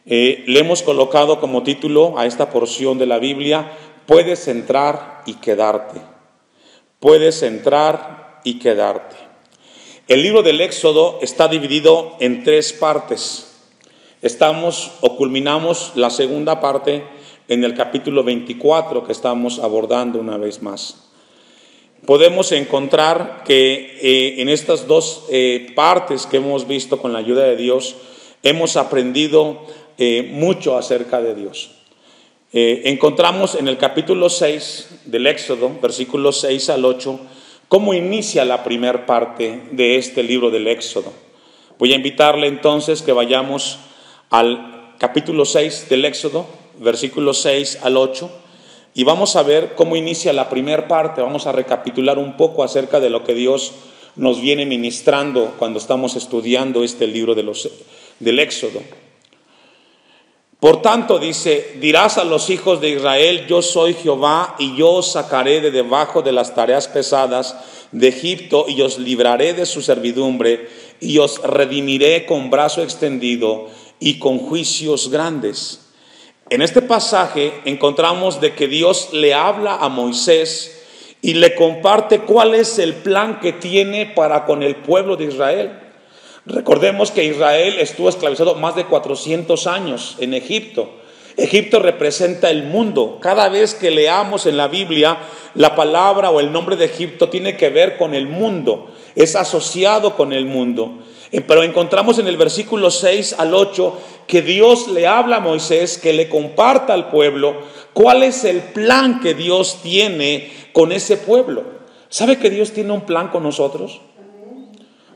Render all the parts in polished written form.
Le hemos colocado como título a esta porción de la Biblia: puedes entrar y quedarte. Puedes entrar y quedarte. El libro del Éxodo está dividido en 3 partes. Culminamos la segunda parte en el capítulo 24 que estamos abordando una vez más. Podemos encontrar que en estas 2 partes que hemos visto con la ayuda de Dios, hemos aprendido mucho acerca de Dios. Encontramos en el capítulo 6 del Éxodo, versículos 6 al 8, cómo inicia la primera parte de este libro del Éxodo. Voy a invitarle entonces que vayamos al capítulo 6 del Éxodo, versículos 6 al 8, y vamos a ver cómo inicia la primera parte. Vamos a recapitular un poco acerca de lo que Dios nos viene ministrando cuando estamos estudiando este libro del Éxodo. Por tanto, dice: dirás a los hijos de Israel: yo soy Jehová, y yo os sacaré de debajo de las tareas pesadas de Egipto, y os libraré de su servidumbre, y os redimiré con brazo extendido y con juicios grandes. En este pasaje encontramos de que Dios le habla a Moisés y le comparte cuál es el plan que tiene para con el pueblo de Israel. Recordemos que Israel estuvo esclavizado más de 400 años en Egipto. Egipto representa el mundo. Cada vez que leamos en la Biblia la palabra o el nombre de Egipto tiene que ver con el mundo, es asociado con el mundo. Pero encontramos en el versículo 6 al 8 que Dios le habla a Moisés, que le comparta al pueblo cuál es el plan que Dios tiene con ese pueblo. ¿Sabe que Dios tiene un plan con nosotros?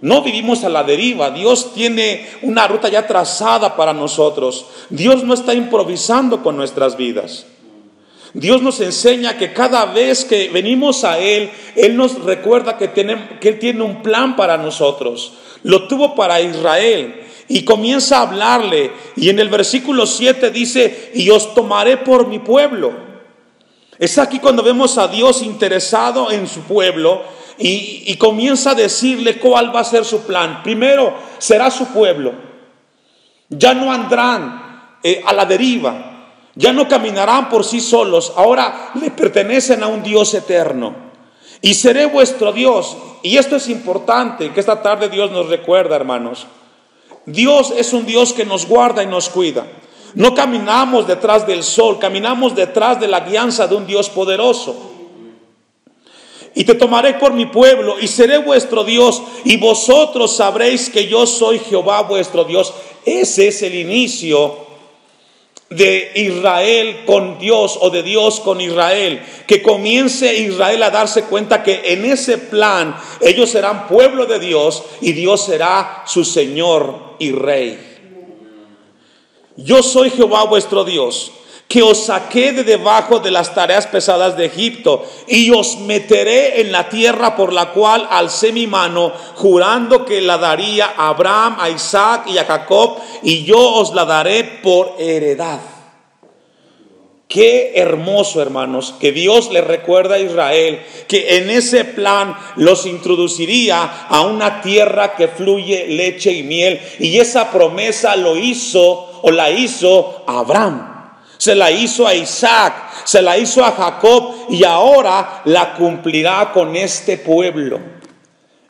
No vivimos a la deriva. Dios tiene una ruta ya trazada para nosotros. Dios no está improvisando con nuestras vidas. Dios nos enseña que cada vez que venimos a Él, Él nos recuerda que Él tiene un plan para nosotros. Lo tuvo para Israel y comienza a hablarle. Y en el versículo 7 dice: y os tomaré por mi pueblo. Es aquí cuando vemos a Dios interesado en su pueblo y comienza a decirle cuál va a ser su plan. Primero, será su pueblo. Ya no andarán a la deriva. Ya no caminarán por sí solos. Ahora le pertenecen a un Dios eterno. Y seré vuestro Dios. Y esto es importante, que esta tarde Dios nos recuerda, hermanos. Dios es un Dios que nos guarda y nos cuida. No caminamos detrás del sol, caminamos detrás de la guianza de un Dios poderoso. Y te tomaré por mi pueblo y seré vuestro Dios, y vosotros sabréis que yo soy Jehová vuestro Dios. Ese es el inicio de Israel con Dios, o de Dios con Israel. Que comience Israel a darse cuenta que en ese plan ellos serán pueblo de Dios y Dios será su Señor y Rey. Yo soy Jehová vuestro Dios, que os saqué de debajo de las tareas pesadas de Egipto, y os meteré en la tierra por la cual alcé mi mano, jurando que la daría a Abraham, a Isaac y a Jacob, y yo os la daré por heredad. Qué hermoso, hermanos, que Dios le recuerda a Israel que en ese plan los introduciría a una tierra que fluye leche y miel, y esa promesa la hizo a Abraham. Se la hizo a Isaac, se la hizo a Jacob, y ahora la cumplirá con este pueblo.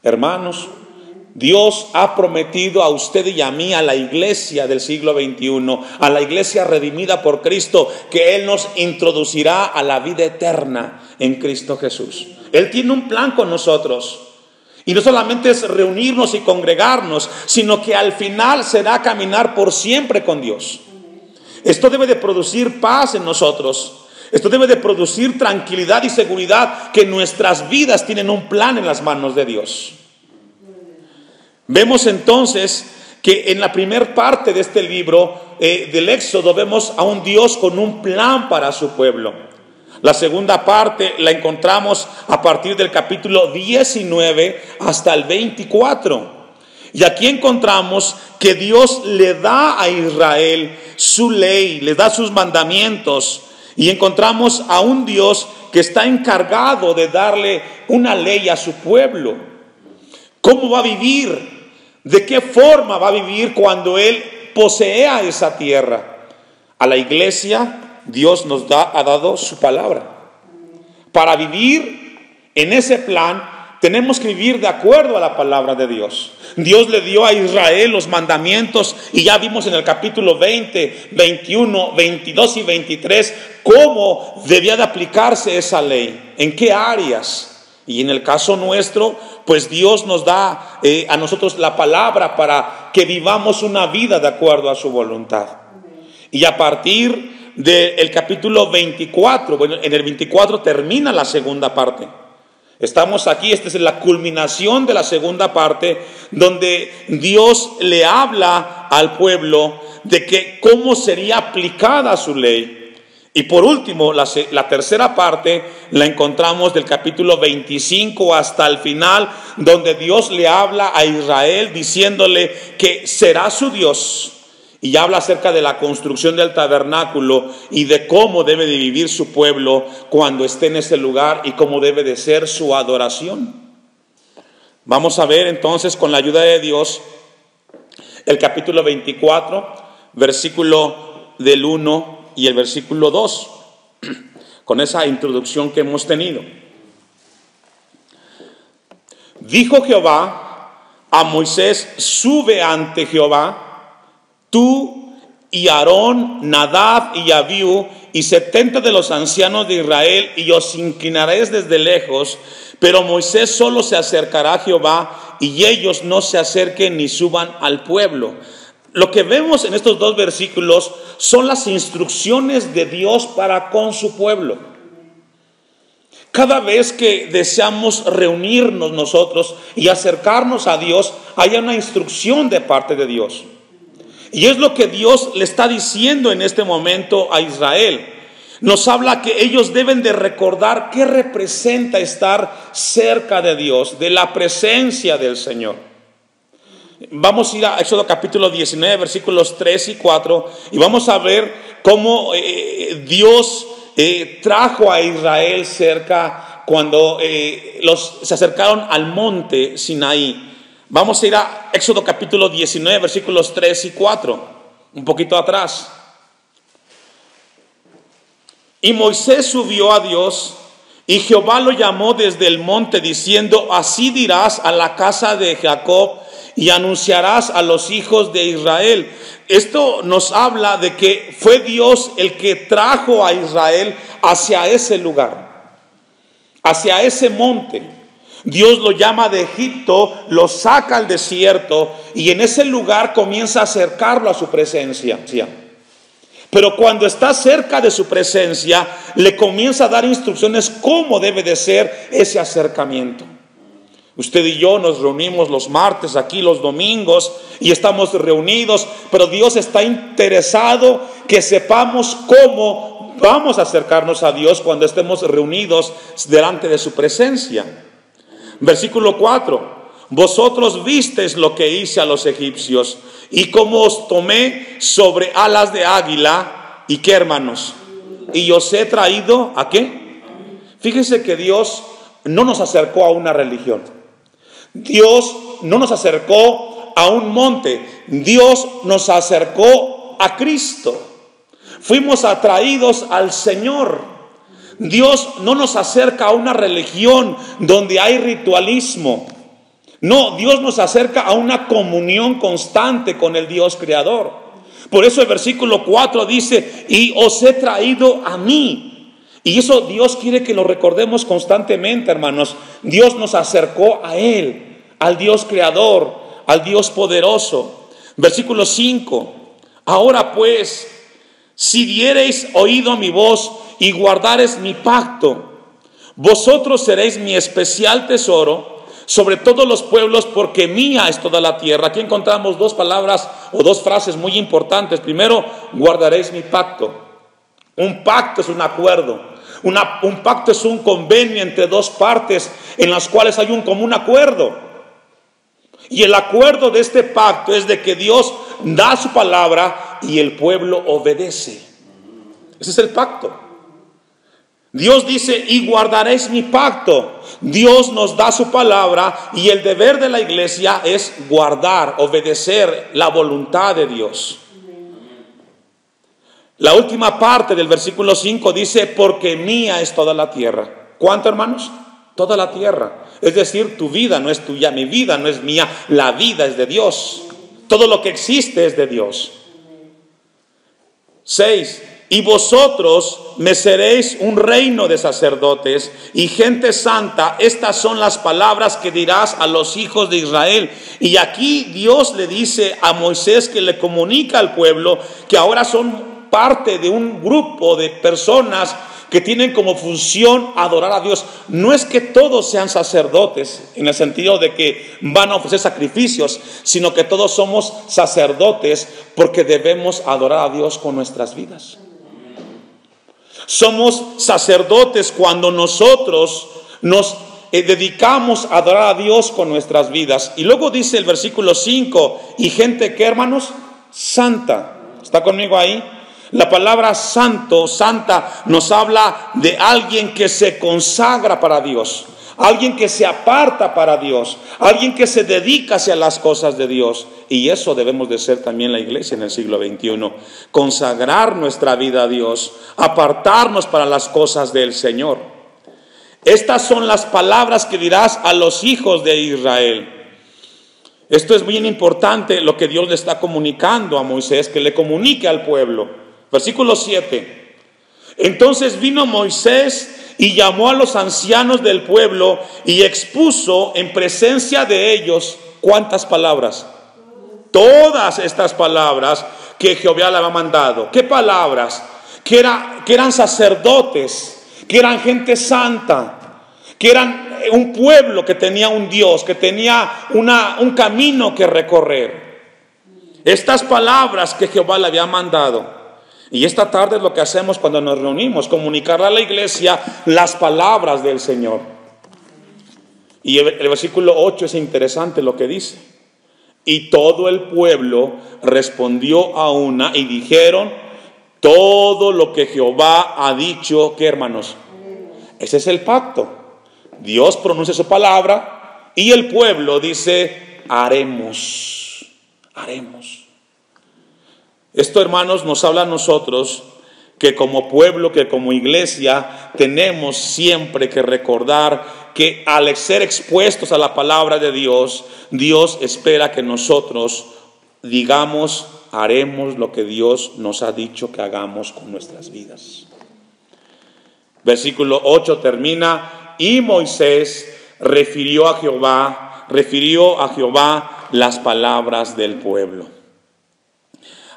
Hermanos, Dios ha prometido a usted y a mí, a la iglesia del siglo XXI, a la iglesia redimida por Cristo, que Él nos introducirá a la vida eterna en Cristo Jesús. Él tiene un plan con nosotros. Y no solamente es reunirnos y congregarnos, sino que al final será caminar por siempre con Dios. Esto debe de producir paz en nosotros. Esto debe de producir tranquilidad y seguridad, que nuestras vidas tienen un plan en las manos de Dios. Vemos entonces que en la primera parte de este libro del Éxodo vemos a un Dios con un plan para su pueblo. La segunda parte la encontramos a partir del capítulo 19 hasta el 24. Y aquí encontramos que Dios le da a Israel su ley, le da sus mandamientos. Y encontramos a un Dios que está encargado de darle una ley a su pueblo. ¿Cómo va a vivir? ¿De qué forma va a vivir cuando Él posea esa tierra? a la iglesia, Dios nos ha dado su palabra. Para vivir en ese plan, tenemos que vivir de acuerdo a la palabra de Dios. Dios le dio a Israel los mandamientos y ya vimos en el capítulo 20, 21, 22 y 23 cómo debía de aplicarse esa ley, en qué áreas. Y en el caso nuestro, pues Dios nos da a nosotros la palabra para que vivamos una vida de acuerdo a su voluntad. Y a partir del capítulo 24, bueno, en el 24 termina la segunda parte. Estamos aquí, esta es la culminación de la segunda parte, donde Dios le habla al pueblo de que cómo sería aplicada su ley. Y por último, la tercera parte la encontramos del capítulo 25 hasta el final, donde Dios le habla a Israel diciéndole que será su Dios. Y habla acerca de la construcción del tabernáculo y de cómo debe de vivir su pueblo cuando esté en ese lugar y cómo debe de ser su adoración. Vamos a ver entonces, con la ayuda de Dios, el capítulo 24, versículo del 1 y el versículo 2, con esa introducción que hemos tenido. Dijo Jehová a Moisés: sube ante Jehová, tú y Aarón, Nadab y Abiú, y 70 de los ancianos de Israel, y os inclinaréis desde lejos. Pero Moisés solo se acercará a Jehová, y ellos no se acerquen ni suban al pueblo. Lo que vemos en estos dos versículos son las instrucciones de Dios para con su pueblo. Cada vez que deseamos reunirnos nosotros y acercarnos a Dios, hay una instrucción de parte de Dios. Y es lo que Dios le está diciendo en este momento a Israel. Nos habla que ellos deben de recordar qué representa estar cerca de Dios, de la presencia del Señor. Vamos a ir a Éxodo capítulo 19, versículos 3 y 4, y vamos a ver cómo Dios trajo a Israel cerca cuando se acercaron al monte Sinaí. Vamos a ir a Éxodo capítulo 19, versículos 3 y 4, un poquito atrás. Y Moisés subió a Dios, y Jehová lo llamó desde el monte, diciendo: así dirás a la casa de Jacob, y anunciarás a los hijos de Israel. Esto nos habla de que fue Dios el que trajo a Israel hacia ese lugar, hacia ese monte. Dios lo llama de Egipto, lo saca al desierto y en ese lugar comienza a acercarlo a su presencia. Pero cuando está cerca de su presencia, le comienza a dar instrucciones cómo debe de ser ese acercamiento. Usted y yo nos reunimos los martes, aquí los domingos, y estamos reunidos, pero Dios está interesado que sepamos cómo vamos a acercarnos a Dios cuando estemos reunidos delante de su presencia. Versículo 4: vosotros visteis lo que hice a los egipcios, y cómo os tomé sobre alas de águila, y qué, hermanos, y os he traído ¿a qué? Fíjense que Dios no nos acercó a una religión. Dios no nos acercó a un monte. Dios nos acercó a Cristo. Fuimos atraídos al Señor. Dios no nos acerca a una religión donde hay ritualismo. No, Dios nos acerca a una comunión constante con el Dios creador. Por eso el versículo 4 dice: y os he traído a mí. Y eso Dios quiere que lo recordemos constantemente, hermanos. Dios nos acercó a Él, al Dios creador, al Dios poderoso. Versículo 5: ahora pues, si diereis oído a mi voz y guardareis mi pacto, vosotros seréis mi especial tesoro sobre todos los pueblos, porque mía es toda la tierra. Aquí encontramos dos palabras o dos frases muy importantes. Primero, guardaréis mi pacto. Un pacto es un acuerdo. Un pacto es un convenio entre dos partes en las cuales hay un común acuerdo. Y el acuerdo de este pacto es de que Dios da su palabra y el pueblo obedece. Ese es el pacto. Dios dice: y guardaréis mi pacto. Dios nos da su palabra y el deber de la iglesia es guardar, obedecer la voluntad de Dios. La última parte del versículo 5 dice, porque mía es toda la tierra. ¿Cuánto, hermanos? Toda la tierra. Es decir, tu vida no es tuya, mi vida no es mía, la vida es de Dios. Todo lo que existe es de Dios. 6. Y vosotros me seréis un reino de sacerdotes y gente santa. Estas son las palabras que dirás a los hijos de Israel. Y aquí Dios le dice a Moisés, que le comunica al pueblo que ahora son parte de un grupo de personas que tienen como función adorar a Dios. No es que todos sean sacerdotes en el sentido de que van a ofrecer sacrificios, sino que todos somos sacerdotes porque debemos adorar a Dios con nuestras vidas. Somos sacerdotes cuando nosotros nos dedicamos a adorar a Dios con nuestras vidas. Y luego dice el versículo 5, y gente que, hermanos, santa. ¿Está conmigo ahí? La palabra santo, santa, nos habla de alguien que se consagra para Dios, alguien que se aparta para Dios, alguien que se dedica hacia las cosas de Dios. Y eso debemos de ser también la iglesia en el siglo XXI, consagrar nuestra vida a Dios, apartarnos para las cosas del Señor. Estas son las palabras que dirás a los hijos de Israel. Esto es bien importante, lo que Dios le está comunicando a Moisés, que le comunique al pueblo. Versículo 7. Entonces vino Moisés y llamó a los ancianos del pueblo y expuso en presencia de ellos, ¿cuántas palabras? Todas estas palabras que Jehová le había mandado. ¿Qué palabras? Que eran sacerdotes, que eran gente santa, que eran un pueblo que tenía un Dios, que tenía un camino que recorrer. Estas palabras que Jehová le había mandado. Y esta tarde es lo que hacemos cuando nos reunimos, comunicarle a la iglesia las palabras del Señor. Y el versículo 8 es interesante lo que dice. Y todo el pueblo respondió a una y dijeron, todo lo que Jehová ha dicho, ¿qué, hermanos? Ese es el pacto. Dios pronuncia su palabra y el pueblo dice, haremos. Esto, hermanos, nos habla a nosotros que como pueblo, que como iglesia, tenemos siempre que recordar que al ser expuestos a la palabra de Dios, Dios espera que nosotros digamos, haremos lo que Dios nos ha dicho que hagamos con nuestras vidas. Versículo 8 termina, y Moisés refirió a Jehová las palabras del pueblo.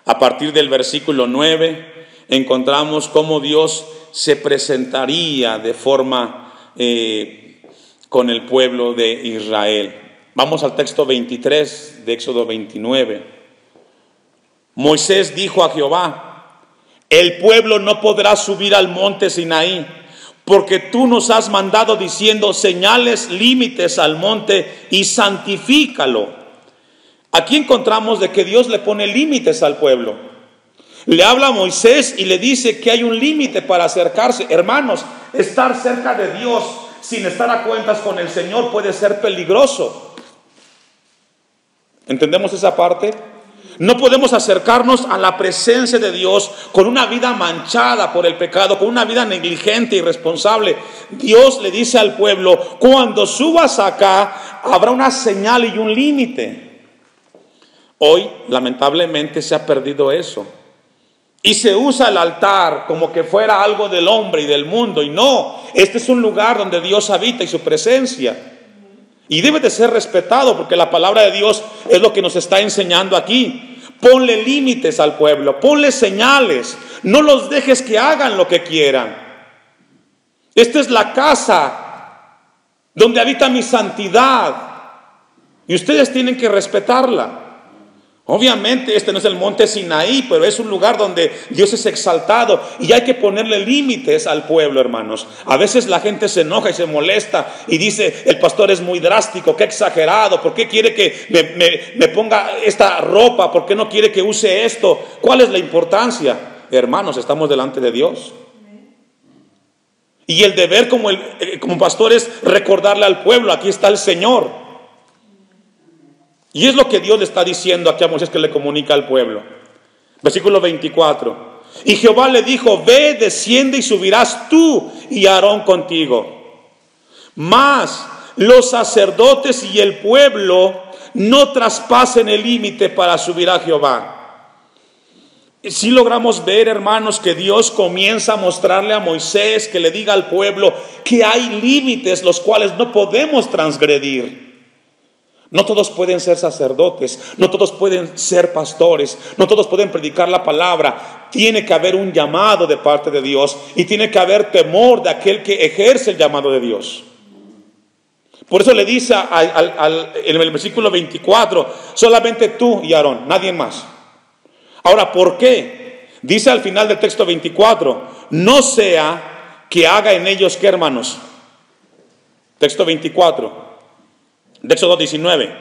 A partir del versículo 9 encontramos cómo Dios se presentaría de forma con el pueblo de Israel. Vamos al texto 23 de Éxodo 29. Moisés dijo a Jehová, el pueblo no podrá subir al monte Sinaí, porque tú nos has mandado diciendo, señales límites al monte y santifícalo. Aquí encontramos de que Dios le pone límites al pueblo. Le habla a Moisés y le dice que hay un límite para acercarse. Hermanos, estar cerca de Dios sin estar a cuentas con el Señor puede ser peligroso. ¿Entendemos esa parte? No podemos acercarnos a la presencia de Dios con una vida manchada por el pecado, con una vida negligente y irresponsable. Dios le dice al pueblo, cuando subas acá, habrá una señal y un límite. Hoy, lamentablemente, se ha perdido eso. Y se usa el altar como que fuera algo del hombre y del mundo. Y no, este es un lugar donde Dios habita y su presencia. Y debe de ser respetado porque la palabra de Dios es lo que nos está enseñando aquí. Ponle límites al pueblo, ponle señales. No los dejes que hagan lo que quieran. Esta es la casa donde habita mi santidad. Y ustedes tienen que respetarla. Obviamente este no es el monte Sinaí, pero es un lugar donde Dios es exaltado y hay que ponerle límites al pueblo, hermanos. A veces la gente se enoja y se molesta y dice, el pastor es muy drástico, qué exagerado, ¿por qué quiere que me ponga esta ropa? ¿Por qué no quiere que use esto? ¿Cuál es la importancia? Hermanos, estamos delante de Dios. Y el deber como pastor es recordarle al pueblo, aquí está el Señor. Y es lo que Dios le está diciendo aquí a Moisés, que le comunica al pueblo. Versículo 24. Y Jehová le dijo: ve, desciende y subirás tú y Aarón contigo. Mas los sacerdotes y el pueblo no traspasen el límite para subir a Jehová. Si logramos ver, hermanos, que Dios comienza a mostrarle a Moisés, que le diga al pueblo que hay límites los cuales no podemos transgredir. No todos pueden ser sacerdotes, no todos pueden ser pastores, no todos pueden predicar la palabra. Tiene que haber un llamado de parte de Dios y tiene que haber temor de aquel que ejerce el llamado de Dios. Por eso le dice en el versículo 24, solamente tú y Aarón, nadie más. Ahora, ¿por qué? Dice al final del texto 24, no sea que haga en ellos, ¿qué, hermanos? Texto 24, de Éxodo 19.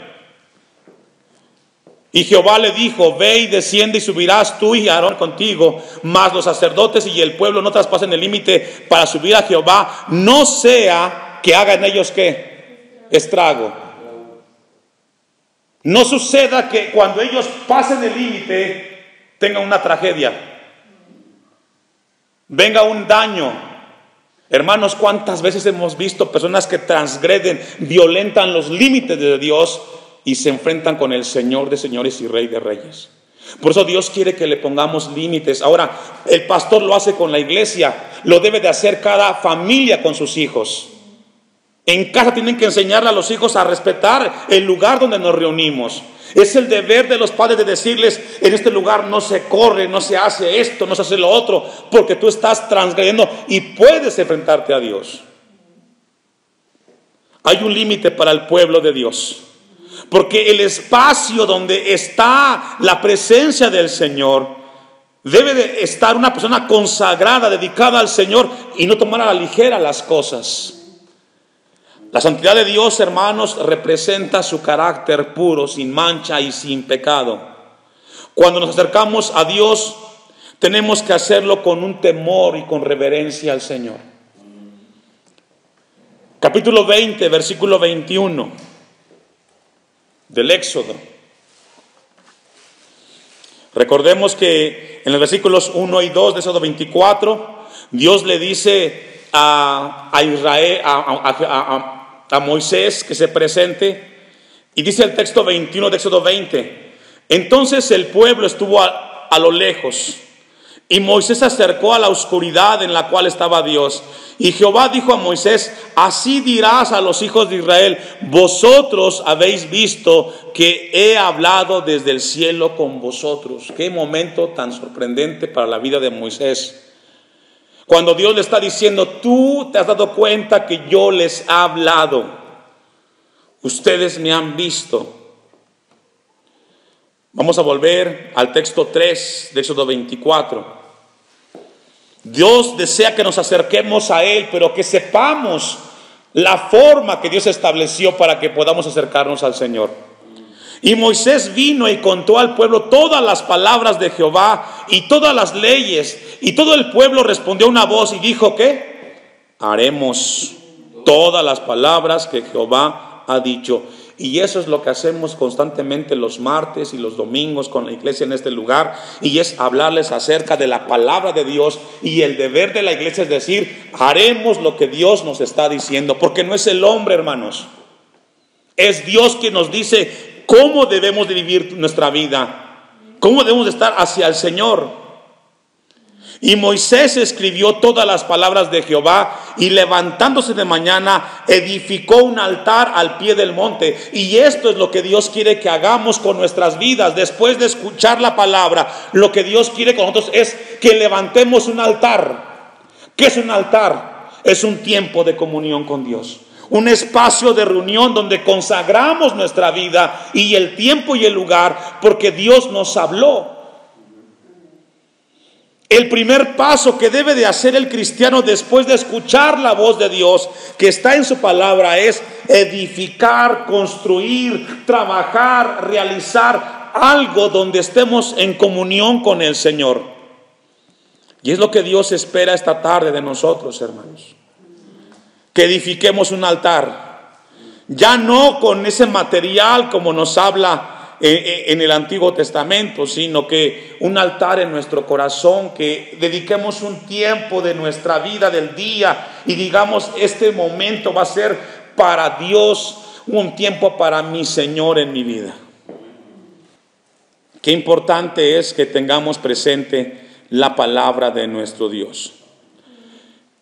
Y Jehová le dijo: ve y desciende y subirás tú y Aarón contigo, mas los sacerdotes y el pueblo no traspasen el límite para subir a Jehová, no sea que haga en ellos, ¿qué? Estrago. No suceda que cuando ellos pasen el límite tenga una tragedia, venga un daño. Hermanos, ¿cuántas veces hemos visto personas que transgreden, violentan los límites de Dios y se enfrentan con el Señor de señores y Rey de reyes? Por eso Dios quiere que le pongamos límites. Ahora, el pastor lo hace con la iglesia, lo debe de hacer cada familia con sus hijos. En casa tienen que enseñarle a los hijos a respetar el lugar donde nos reunimos. Es el deber de los padres de decirles: en este lugar no se corre, no se hace esto, no se hace lo otro, porque tú estás transgrediendo y puedes enfrentarte a Dios. Hay un límite para el pueblo de Dios, porque el espacio donde está la presencia del Señor debe de estar una persona consagrada, dedicada al Señor y no tomar a la ligera las cosas. La santidad de Dios, hermanos, representa su carácter puro, sin mancha y sin pecado. Cuando nos acercamos a Dios, tenemos que hacerlo con un temor y con reverencia al Señor. Capítulo 20, versículo 21 del Éxodo. Recordemos que en los versículos 1 y 2 de Éxodo 24, Dios le dice a Israel, a Moisés que se presente, y dice el texto 21 de Éxodo 20: entonces el pueblo estuvo a lo lejos, y Moisés se acercó a la oscuridad en la cual estaba Dios, y Jehová dijo a Moisés: así dirás a los hijos de Israel: vosotros habéis visto que he hablado desde el cielo con vosotros. Qué momento tan sorprendente para la vida de Moisés, cuando Dios le está diciendo: tú te has dado cuenta que yo les he hablado, ustedes me han visto. Vamos a volver al texto 3 de Éxodo 24. Dios desea que nos acerquemos a Él, pero que sepamos la forma que Dios estableció para que podamos acercarnos al Señor. Y Moisés vino y contó al pueblo todas las palabras de Jehová y todas las leyes. Y todo el pueblo respondió a una voz y dijo: ¿qué? Haremos todas las palabras que Jehová ha dicho. Y eso es lo que hacemos constantemente los martes y los domingos con la iglesia en este lugar. Y es hablarles acerca de la palabra de Dios. Y el deber de la iglesia es decir: haremos lo que Dios nos está diciendo. Porque no es el hombre, hermanos. Es Dios quien nos dice cómo debemos de vivir nuestra vida, cómo debemos de estar hacia el Señor. Y Moisés escribió todas las palabras de Jehová, y levantándose de mañana edificó un altar al pie del monte. Y esto es lo que Dios quiere que hagamos con nuestras vidas. Después de escuchar la palabra, lo que Dios quiere con nosotros es que levantemos un altar. ¿Qué es un altar? Es un tiempo de comunión con Dios, un espacio de reunión donde consagramos nuestra vida y el tiempo y el lugar, porque Dios nos habló. El primer paso que debe de hacer el cristiano después de escuchar la voz de Dios que está en su palabra es edificar, construir, trabajar, realizar algo donde estemos en comunión con el Señor. Y es lo que Dios espera esta tarde de nosotros, hermanos. Que edifiquemos un altar, ya no con ese material como nos habla en el Antiguo Testamento, sino que un altar en nuestro corazón, que dediquemos un tiempo de nuestra vida, del día, y digamos, este momento va a ser para Dios, un tiempo para mi Señor en mi vida. Qué importante es que tengamos presente la palabra de nuestro Dios.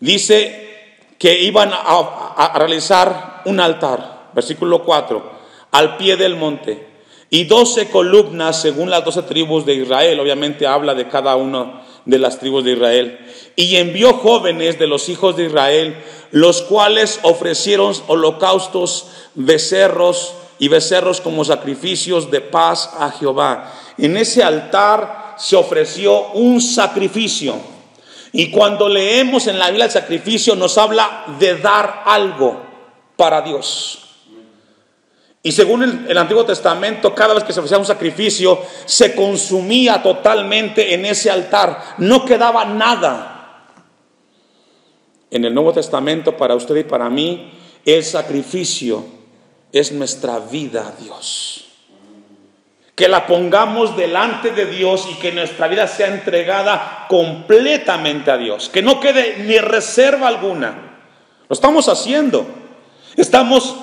Dice que iban a realizar un altar, versículo 4, al pie del monte, y 12 columnas según las 12 tribus de Israel. Obviamente habla de cada una de las tribus de Israel. Y envió jóvenes de los hijos de Israel, los cuales ofrecieron holocaustos, becerros como sacrificios de paz a Jehová. En ese altar se ofreció un sacrificio. Y cuando leemos en la Biblia el sacrificio, nos habla de dar algo para Dios. Y según el Antiguo Testamento, cada vez que se ofrecía un sacrificio, se consumía totalmente en ese altar. No quedaba nada. En el Nuevo Testamento, para usted y para mí, el sacrificio es nuestra vida a Dios. Que la pongamos delante de Dios y que nuestra vida sea entregada completamente a Dios. Que no quede ni reserva alguna. Lo estamos haciendo. Estamos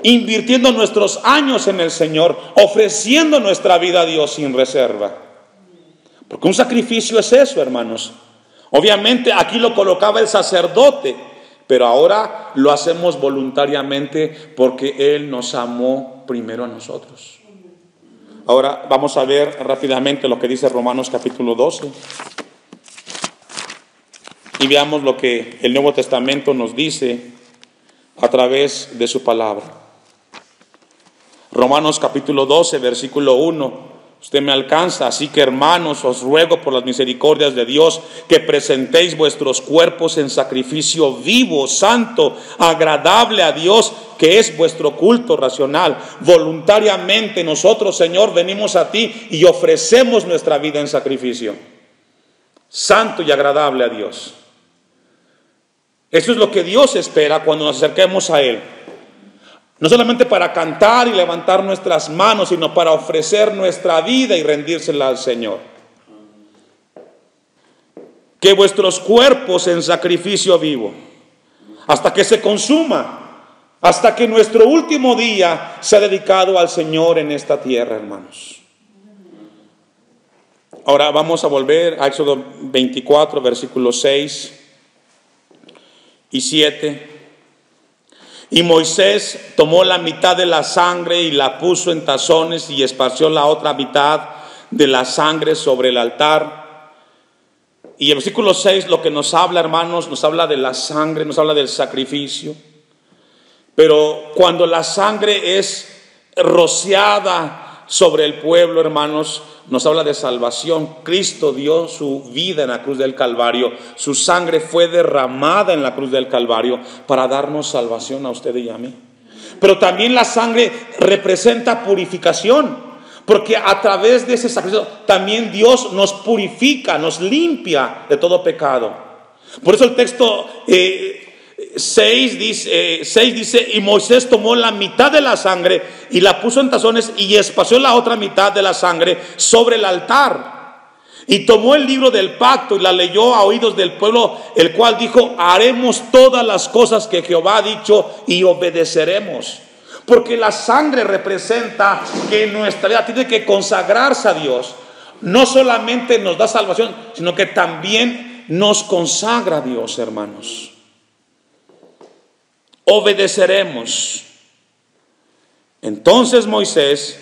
invirtiendo nuestros años en el Señor, ofreciendo nuestra vida a Dios sin reserva. Porque un sacrificio es eso, hermanos. Obviamente aquí lo colocaba el sacerdote, pero ahora lo hacemos voluntariamente porque Él nos amó primero a nosotros. Ahora vamos a ver rápidamente lo que dice Romanos capítulo 12. Y veamos lo que el Nuevo Testamento nos dice a través de su palabra. Romanos capítulo 12, versículo 1. Usted me alcanza. Así que, hermanos, os ruego por las misericordias de Dios que presentéis vuestros cuerpos en sacrificio vivo, santo, agradable a Dios, que es vuestro culto racional. Voluntariamente nosotros, Señor, venimos a ti y ofrecemos nuestra vida en sacrificio santo y agradable a Dios. Eso es lo que Dios espera cuando nos acerquemos a Él. No solamente para cantar y levantar nuestras manos, sino para ofrecer nuestra vida y rendírsela al Señor. Que vuestros cuerpos en sacrificio vivo, hasta que se consuma, hasta que nuestro último día sea dedicado al Señor en esta tierra, hermanos. Ahora vamos a volver a Éxodo 24, versículos 6 y 7. Y Moisés tomó la mitad de la sangre y la puso en tazones y esparció la otra mitad de la sangre sobre el altar. Y el versículo 6 lo que nos habla, hermanos, nos habla de la sangre, nos habla del sacrificio. Pero cuando la sangre es rociada sobre el pueblo, hermanos, nos habla de salvación. Cristo dio su vida en la cruz del Calvario. Su sangre fue derramada en la cruz del Calvario para darnos salvación a usted y a mí. Pero también la sangre representa purificación, porque a través de ese sacrificio también Dios nos purifica, nos limpia de todo pecado. Por eso el texto 6 dice, y Moisés tomó la mitad de la sangre y la puso en tazones y esparció la otra mitad de la sangre sobre el altar. Y tomó el libro del pacto y la leyó a oídos del pueblo, el cual dijo, haremos todas las cosas que Jehová ha dicho y obedeceremos. Porque la sangre representa que nuestra vida tiene que consagrarse a Dios. No solamente nos da salvación, sino que también nos consagra a Dios, hermanos. Obedeceremos. Entonces Moisés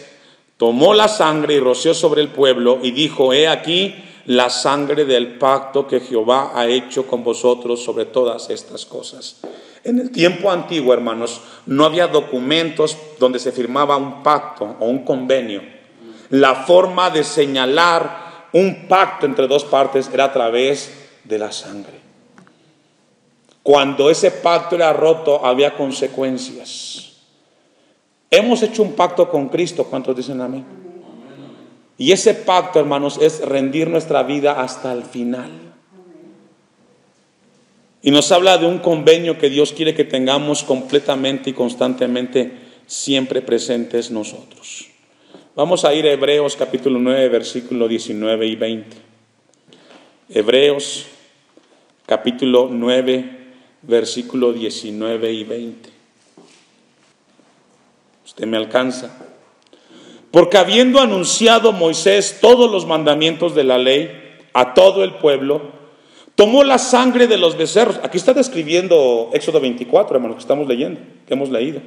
tomó la sangre y roció sobre el pueblo y dijo, he aquí la sangre del pacto que Jehová ha hecho con vosotros sobre todas estas cosas. En el tiempo antiguo, hermanos, no había documentos donde se firmaba un pacto o un convenio. La forma de señalar un pacto entre dos partes era a través de la sangre. Cuando ese pacto era roto, había consecuencias. Hemos hecho un pacto con Cristo, ¿cuántos dicen amén? Y ese pacto, hermanos, es rendir nuestra vida hasta el final. Y nos habla de un convenio que Dios quiere que tengamos completamente y constantemente siempre presentes nosotros. Vamos a ir a Hebreos capítulo 9, versículo 19 y 20. Hebreos capítulo 9, versículo 19 y 20. Usted me alcanza. Porque habiendo anunciado Moisés todos los mandamientos de la ley a todo el pueblo, tomó la sangre de los becerros. Aquí está describiendo Éxodo 24, hermanos, que estamos leyendo, que hemos leído.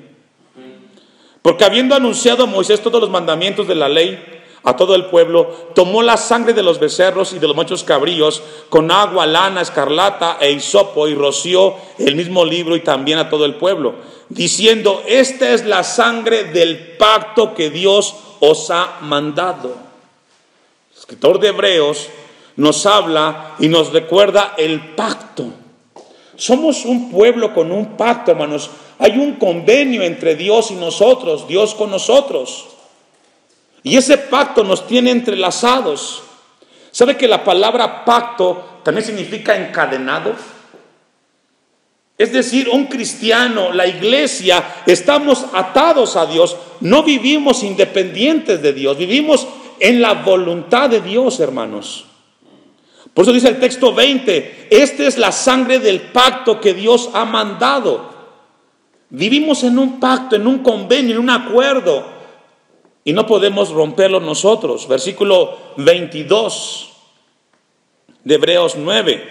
Porque habiendo anunciado Moisés todos los mandamientos de la ley a todo el pueblo, tomó la sangre de los becerros y de los machos cabríos con agua, lana, escarlata e hisopo, y roció el mismo libro y también a todo el pueblo, diciendo: esta es la sangre del pacto que Dios os ha mandado. El escritor de Hebreos nos habla y nos recuerda el pacto. Somos un pueblo con un pacto, hermanos. Hay un convenio entre Dios y nosotros, Dios con nosotros. Y ese pacto nos tiene entrelazados. ¿Sabe que la palabra pacto también significa encadenado? Es decir, un cristiano, la iglesia, estamos atados a Dios. No vivimos independientes de Dios, vivimos en la voluntad de Dios, hermanos. Por eso dice el texto 20, esta es la sangre del pacto que Dios ha mandado. Vivimos en un pacto, en un convenio, en un acuerdo, y no podemos romperlo nosotros. Versículo 22 de Hebreos 9.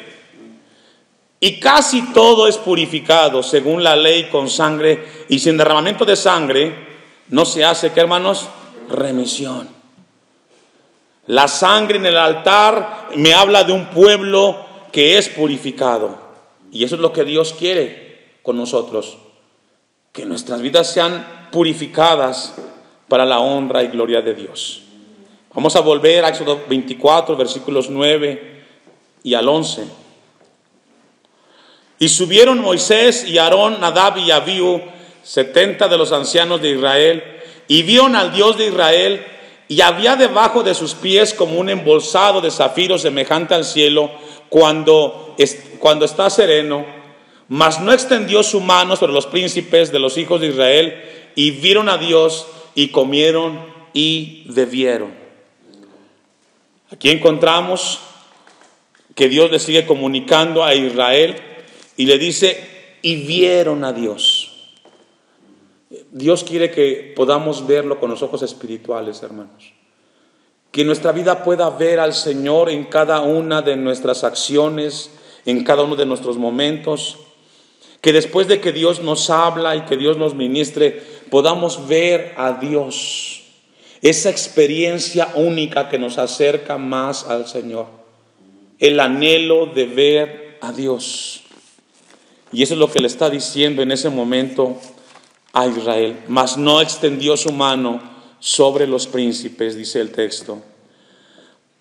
Y casi todo es purificado según la ley con sangre, y sin derramamiento de sangre no se hace, ¿qué, hermanos? Remisión. La sangre en el altar me habla de un pueblo que es purificado. Y eso es lo que Dios quiere con nosotros. Que nuestras vidas sean purificadas para la honra y gloria de Dios. Vamos a volver a Éxodo 24, versículos 9 y al 11. Y subieron Moisés y Aarón, Nadab y Abiú, 70 de los ancianos de Israel, y vieron al Dios de Israel, y había debajo de sus pies como un embolsado de zafiro semejante al cielo cuando está sereno. Mas no extendió su mano sobre los príncipes de los hijos de Israel, y vieron a Dios, y comieron y bebieron. Aquí encontramos que Dios le sigue comunicando a Israel y le dice: y vieron a Dios. Dios quiere que podamos verlo con los ojos espirituales, hermanos. Que nuestra vida pueda ver al Señor en cada una de nuestras acciones, en cada uno de nuestros momentos. Que después de que Dios nos habla y que Dios nos ministre, podamos ver a Dios. Esa experiencia única que nos acerca más al Señor. El anhelo de ver a Dios. Y eso es lo que le está diciendo en ese momento a Israel. Mas no extendió su mano sobre los príncipes, dice el texto,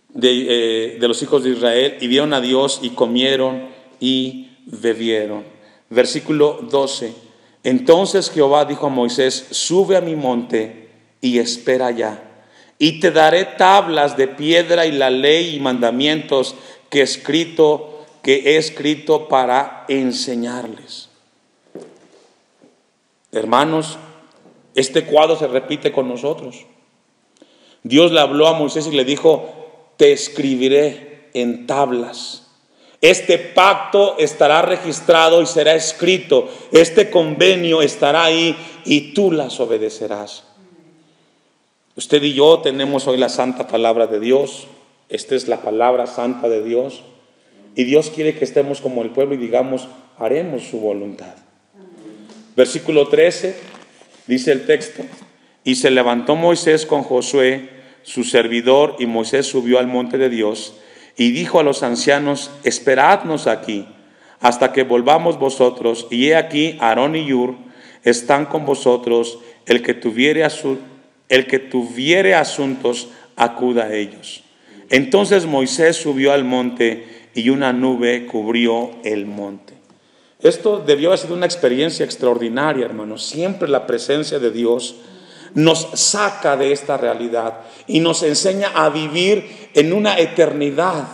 de los hijos de Israel, y vieron a Dios y comieron y bebieron. Versículo 12. Entonces Jehová dijo a Moisés: sube a mi monte y espera allá, y te daré tablas de piedra y la ley y mandamientos que he escrito para enseñarles. Hermanos, este cuadro se repite con nosotros. Dios le habló a Moisés y le dijo: te escribiré en tablas. Este pacto estará registrado y será escrito. Este convenio estará ahí y tú las obedecerás. Usted y yo tenemos hoy la santa palabra de Dios. Esta es la palabra santa de Dios. Y Dios quiere que estemos como el pueblo y digamos: haremos su voluntad. Versículo 13, dice el texto: y se levantó Moisés con Josué, su servidor, y Moisés subió al monte de Dios, y dijo a los ancianos: esperadnos aquí, hasta que volvamos vosotros, y he aquí Aarón y Hur están con vosotros, el que tuviere asuntos, acuda a ellos. Entonces Moisés subió al monte, y una nube cubrió el monte. Esto debió haber sido una experiencia extraordinaria, hermanos. Siempre la presencia de Dios nos saca de esta realidad y nos enseña a vivir en una eternidad.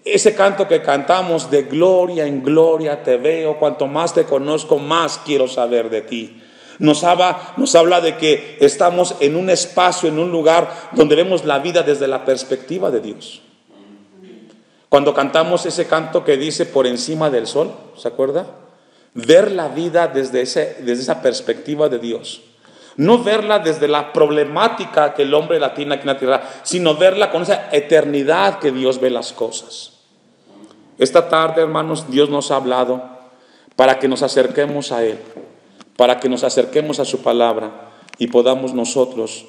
Ese canto que cantamos, de gloria en gloria te veo, cuanto más te conozco, más quiero saber de ti. Nos habla de que estamos en un espacio, en un lugar donde vemos la vida desde la perspectiva de Dios. Cuando cantamos ese canto que dice por encima del sol, ¿se acuerda? Ver la vida desde esa perspectiva de Dios. No verla desde la problemática que el hombre la tiene aquí en la tierra, sino verla con esa eternidad que Dios ve las cosas. Esta tarde, hermanos, Dios nos ha hablado para que nos acerquemos a Él, para que nos acerquemos a su palabra y podamos nosotros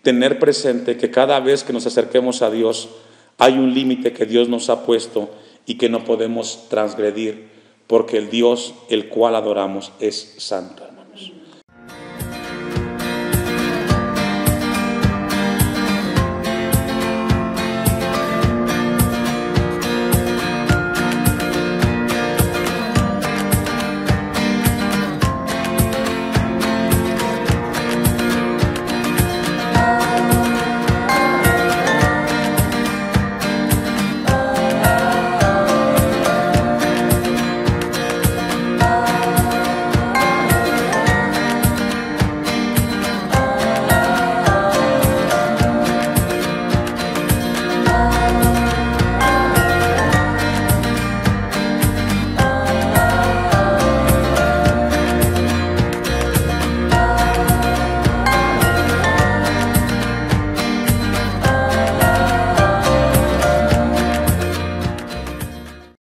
tener presente que cada vez que nos acerquemos a Dios hay un límite que Dios nos ha puesto y que no podemos transgredir, porque el Dios el cual adoramos es santo.